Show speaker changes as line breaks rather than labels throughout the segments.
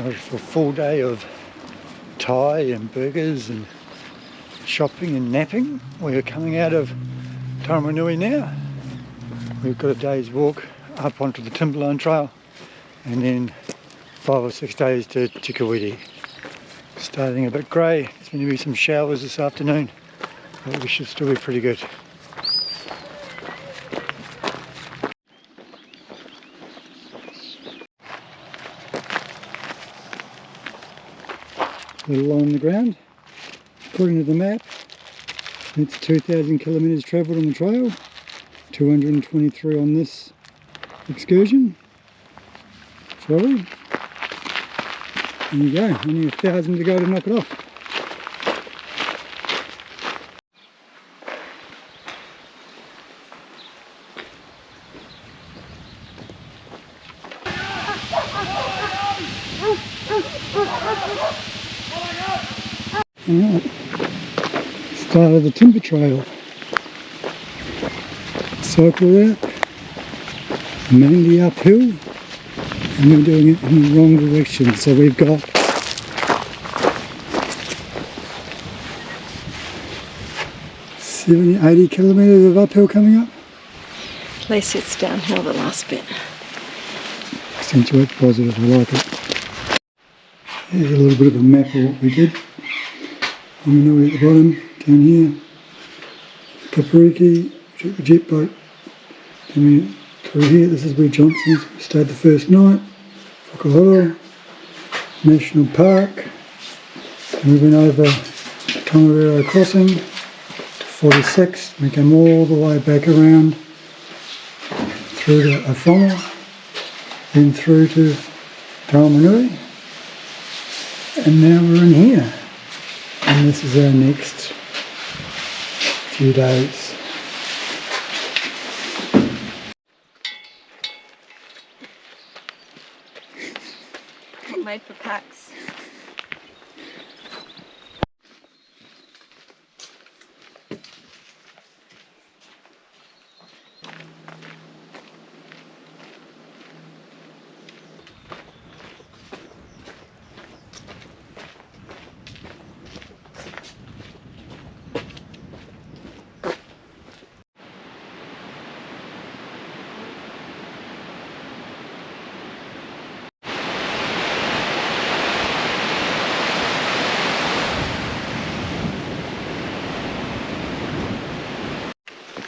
For a full day of Thai and burgers and shopping and napping. We're coming out of Taumarunui now. We've got a day's walk up onto the Timberline Trail and then 5 or 6 days to Te Kuiti. Starting a bit grey, there's going to be some showers this afternoon, but we should still be pretty good. Little line on the ground. According to the map, it's 2,000 kilometres travelled on the trail, 223 on this excursion. So, there you go, only 1,000 to go to knock it off. Alright, start of the timber trail. Cycle route, mainly uphill, and we're doing it in the wrong direction. So we've got 70, 80 kilometres of uphill coming up.
At least it's downhill the last bit.
Accentuate positive, I like it. Here's a little bit of a map of what we did. Taumarunui at the bottom, down here. Kapariki, took the jet boat. Then we through here, this is where Johnson's stayed the first night. Whakahoro, National Park. And we went over Araroa crossing to 46. We came all the way back around through to Awhonga, then through to Taumarunui. And now we're in here. And this is our next few days.
Made for packs.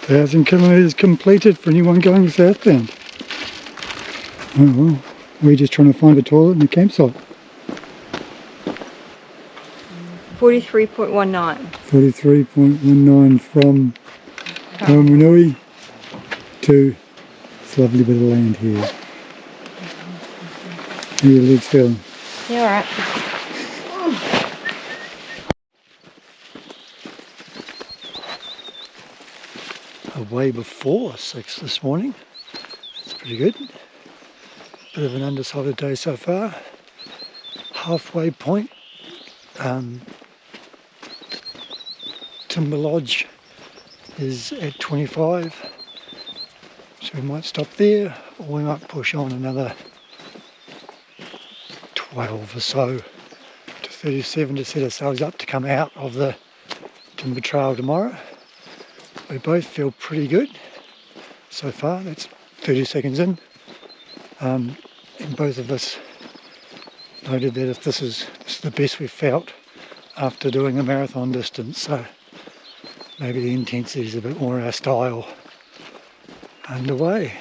Thousand kilometres completed for anyone going southbound. Oh well, we're just trying to find a toilet and a campsite.
43.19.
43.19 from Taumarunui to this lovely bit of land here. How are your legs feeling?
Yeah, alright.
Way before 6 this morning. That's pretty good. Bit of an undecided day so far. Halfway point. Timber Lodge is at 25. So we might stop there, or we might push on another 12 or so to 37 to set ourselves up to come out of the timber trail tomorrow. We both feel pretty good so far. That's 30 seconds in. And both of us noted that if this is the best we've felt after doing a marathon distance, so maybe the intensity is a bit more our style. Underway.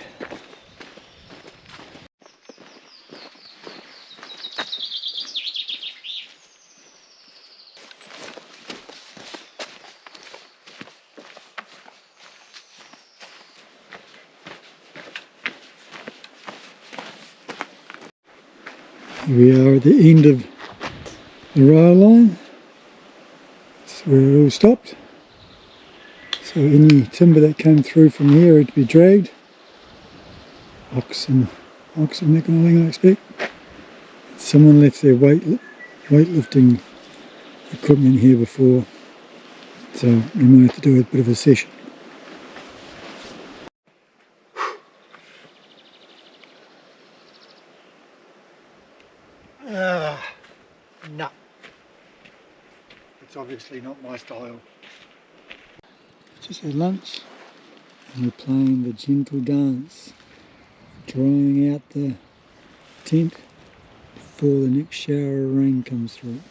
We are at the end of the rail line. That's where it all stopped. So any timber that came through from here had to be dragged. Oxen, that kind of thing I expect. Someone left their weightlifting equipment here before, so we might have to do a bit of a session. it's obviously not my style. Just had lunch and we're playing the gentle dance, drying out the tent before the next shower of rain comes through.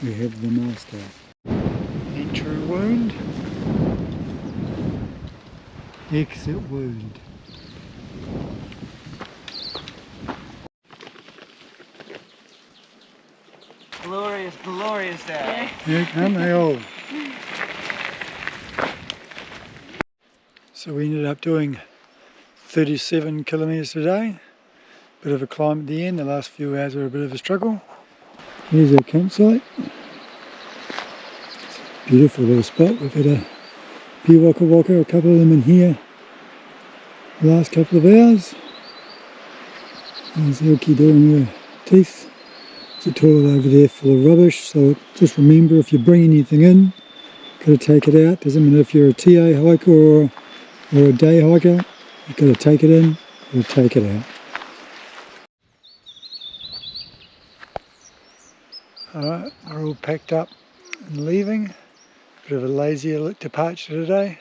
We have the mask out. Enter wound, exit wound.
Glorious, glorious day.
Here come they all. So we ended up doing 37 kilometres today. Bit of a climb at the end. The last few hours were a bit of a struggle. Here's our campsite. It's a beautiful little spot. We've had a few waka, a couple of them in here the last couple of hours. There's Elkie doing her teeth. There's a toilet over there full of rubbish, so just remember, if you bring anything in, got to take it out. Doesn't matter if you're a TA hiker or a day hiker, you've got to take it in or take it out. Alright, we're all packed up and leaving. Bit of a lazier departure today.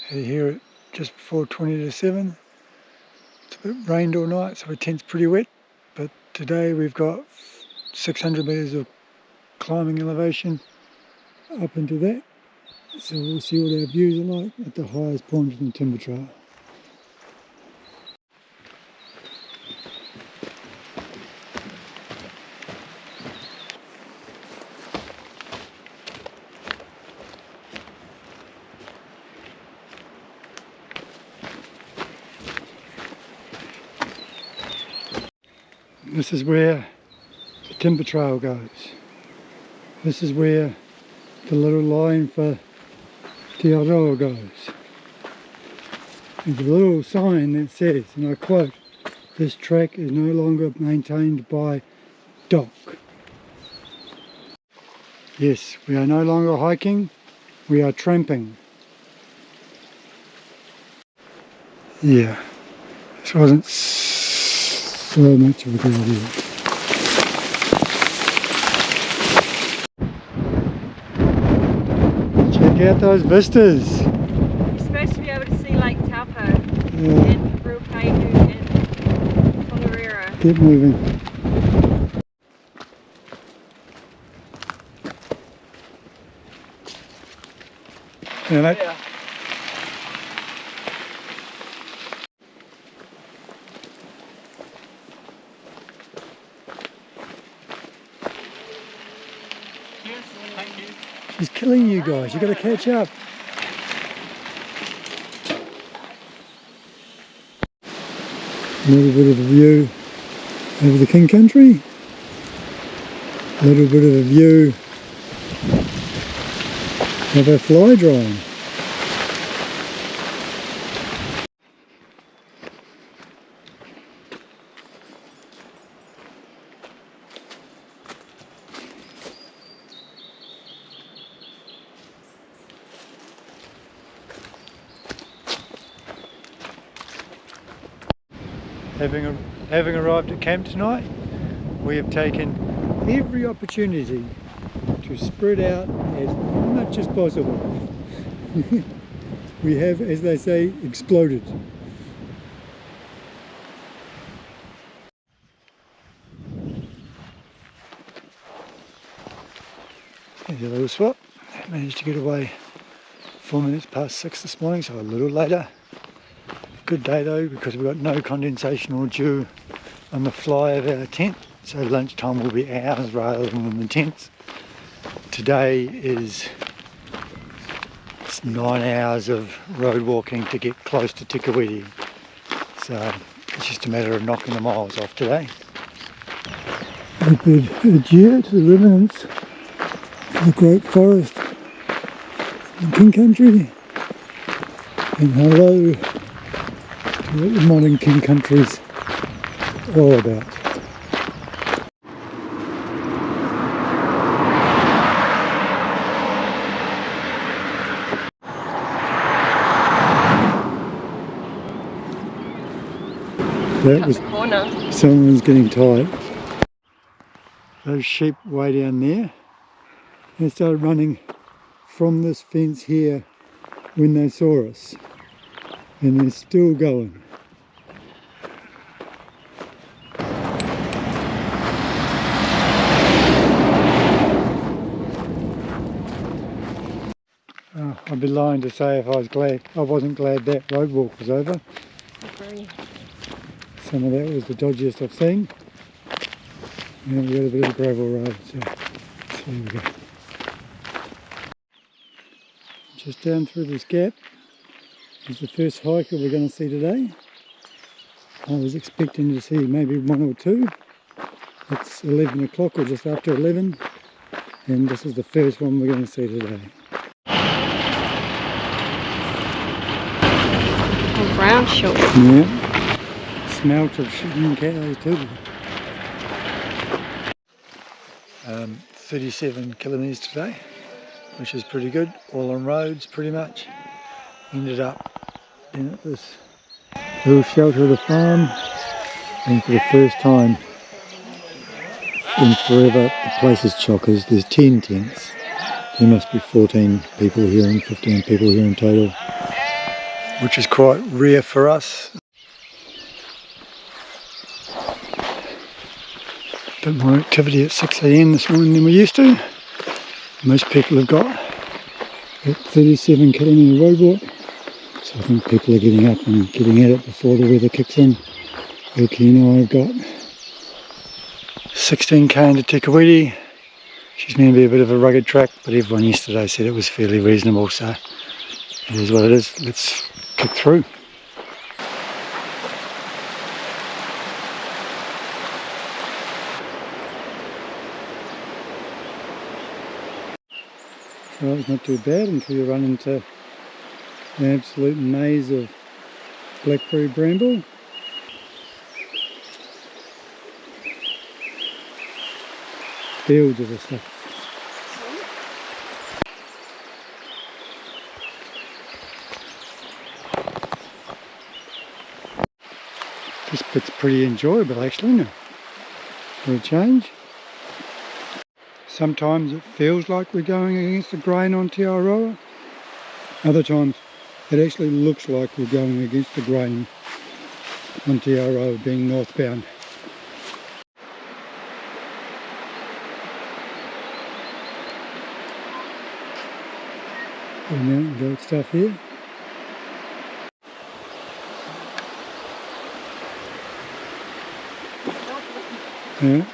Had here at just before 20 to 7. It's a bit rained all night, so the tent's pretty wet, but today we've got 600 metres of climbing elevation up into that. So we'll see what our views are like at the highest point in the timber trail. This is where the timber trail goes. This is where the little line for Te Araroa goes. There's a little sign that says, and I quote, "This track is no longer maintained by DOC." Yes, we are no longer hiking, we are tramping. Yeah, this wasn't so much of a good idea. Check out those vistas.
You're supposed to be able to see Lake Taupo
Yeah.
and Ruapehu and Araroa.
Keep moving. Yeah, mate.
Yeah. Yes, thank you.
She's killing you guys, you got to catch up. A little bit of a view over the King Country. A little bit of a view of a fly drying. Having arrived at camp tonight, we have taken every opportunity to spread out as much as possible. We have, as they say, exploded. There's a little swap. Managed to get away 4 minutes past 6 this morning, so a little later. Good day though, because we've got no condensation or dew on the fly of our tent, so lunchtime will be ours rather than in the tents. Today it's 9 hours of road walking to get close to Te Kuiti, so it's just a matter of knocking the miles off today. A big adieu to the remnants of the great forest in King Country, and hello to what the modern King Country's all about. That was,
Corner.
someone's getting tired. those sheep way down there. They started running from this fence here when they saw us, and they're still going. I'd be lying to say if I wasn't glad that road walk was over.
Agree.
Some of that was the dodgiest I've seen. And we got a bit of a gravel road, so here we go. Just down through this gap is the first hiker we're going to see today. I was expecting to see maybe one or two. It's 11 o'clock or just after 11, and this is the first one we're going to see today.
Oh, brown sugar.
Yeah, smelt of chicken and cows too. 37 kilometres today, which is pretty good, all on roads pretty much. Ended up in at this little shelter of the farm, and for the first time in forever the place is chockers. There's 10 tents. There must be 14 people here and 15 people here in total, which is quite rare for us. A bit more activity at 6 AM this morning than we used to. Most people have got that 37 kilometre road walk, so I think people are getting up and getting at it before the weather kicks in. Oki and I have got 16k into Te Kuiti. She's going to be a bit of a rugged track, but everyone yesterday said it was fairly reasonable, so it is what it is. Let's kick through. Well, it's not too bad until you run into an absolute maze of blackberry bramble. Fields of this stuff. This bit's pretty enjoyable actually, isn't it? For a change. Sometimes it feels like we're going against the grain on Te Araroa. Other times it actually looks like we're going against the grain on Te Araroa being northbound. Got mountain goat stuff here. Yeah.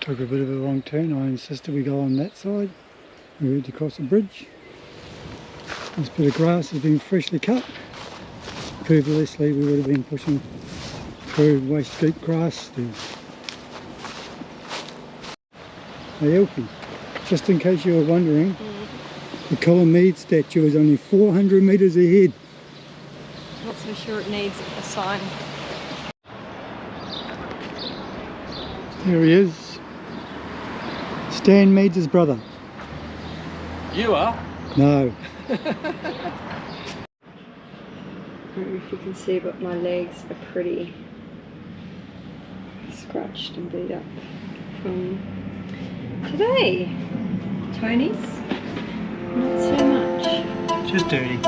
Took a bit of a wrong turn. I insisted we go on that side. We went to cross the bridge. This bit of grass has been freshly cut. Previously we would have been pushing through waist deep grass still. Hey Elkie, just in case you were wondering, the Column statue is only 400 metres ahead.
Not so sure it needs a sign.
There he is. Stan Meads' brother.
You are?
No.
I don't know if you can see, but my legs are pretty scratched and beat up from today. Tony's, not so much.
Just dirty.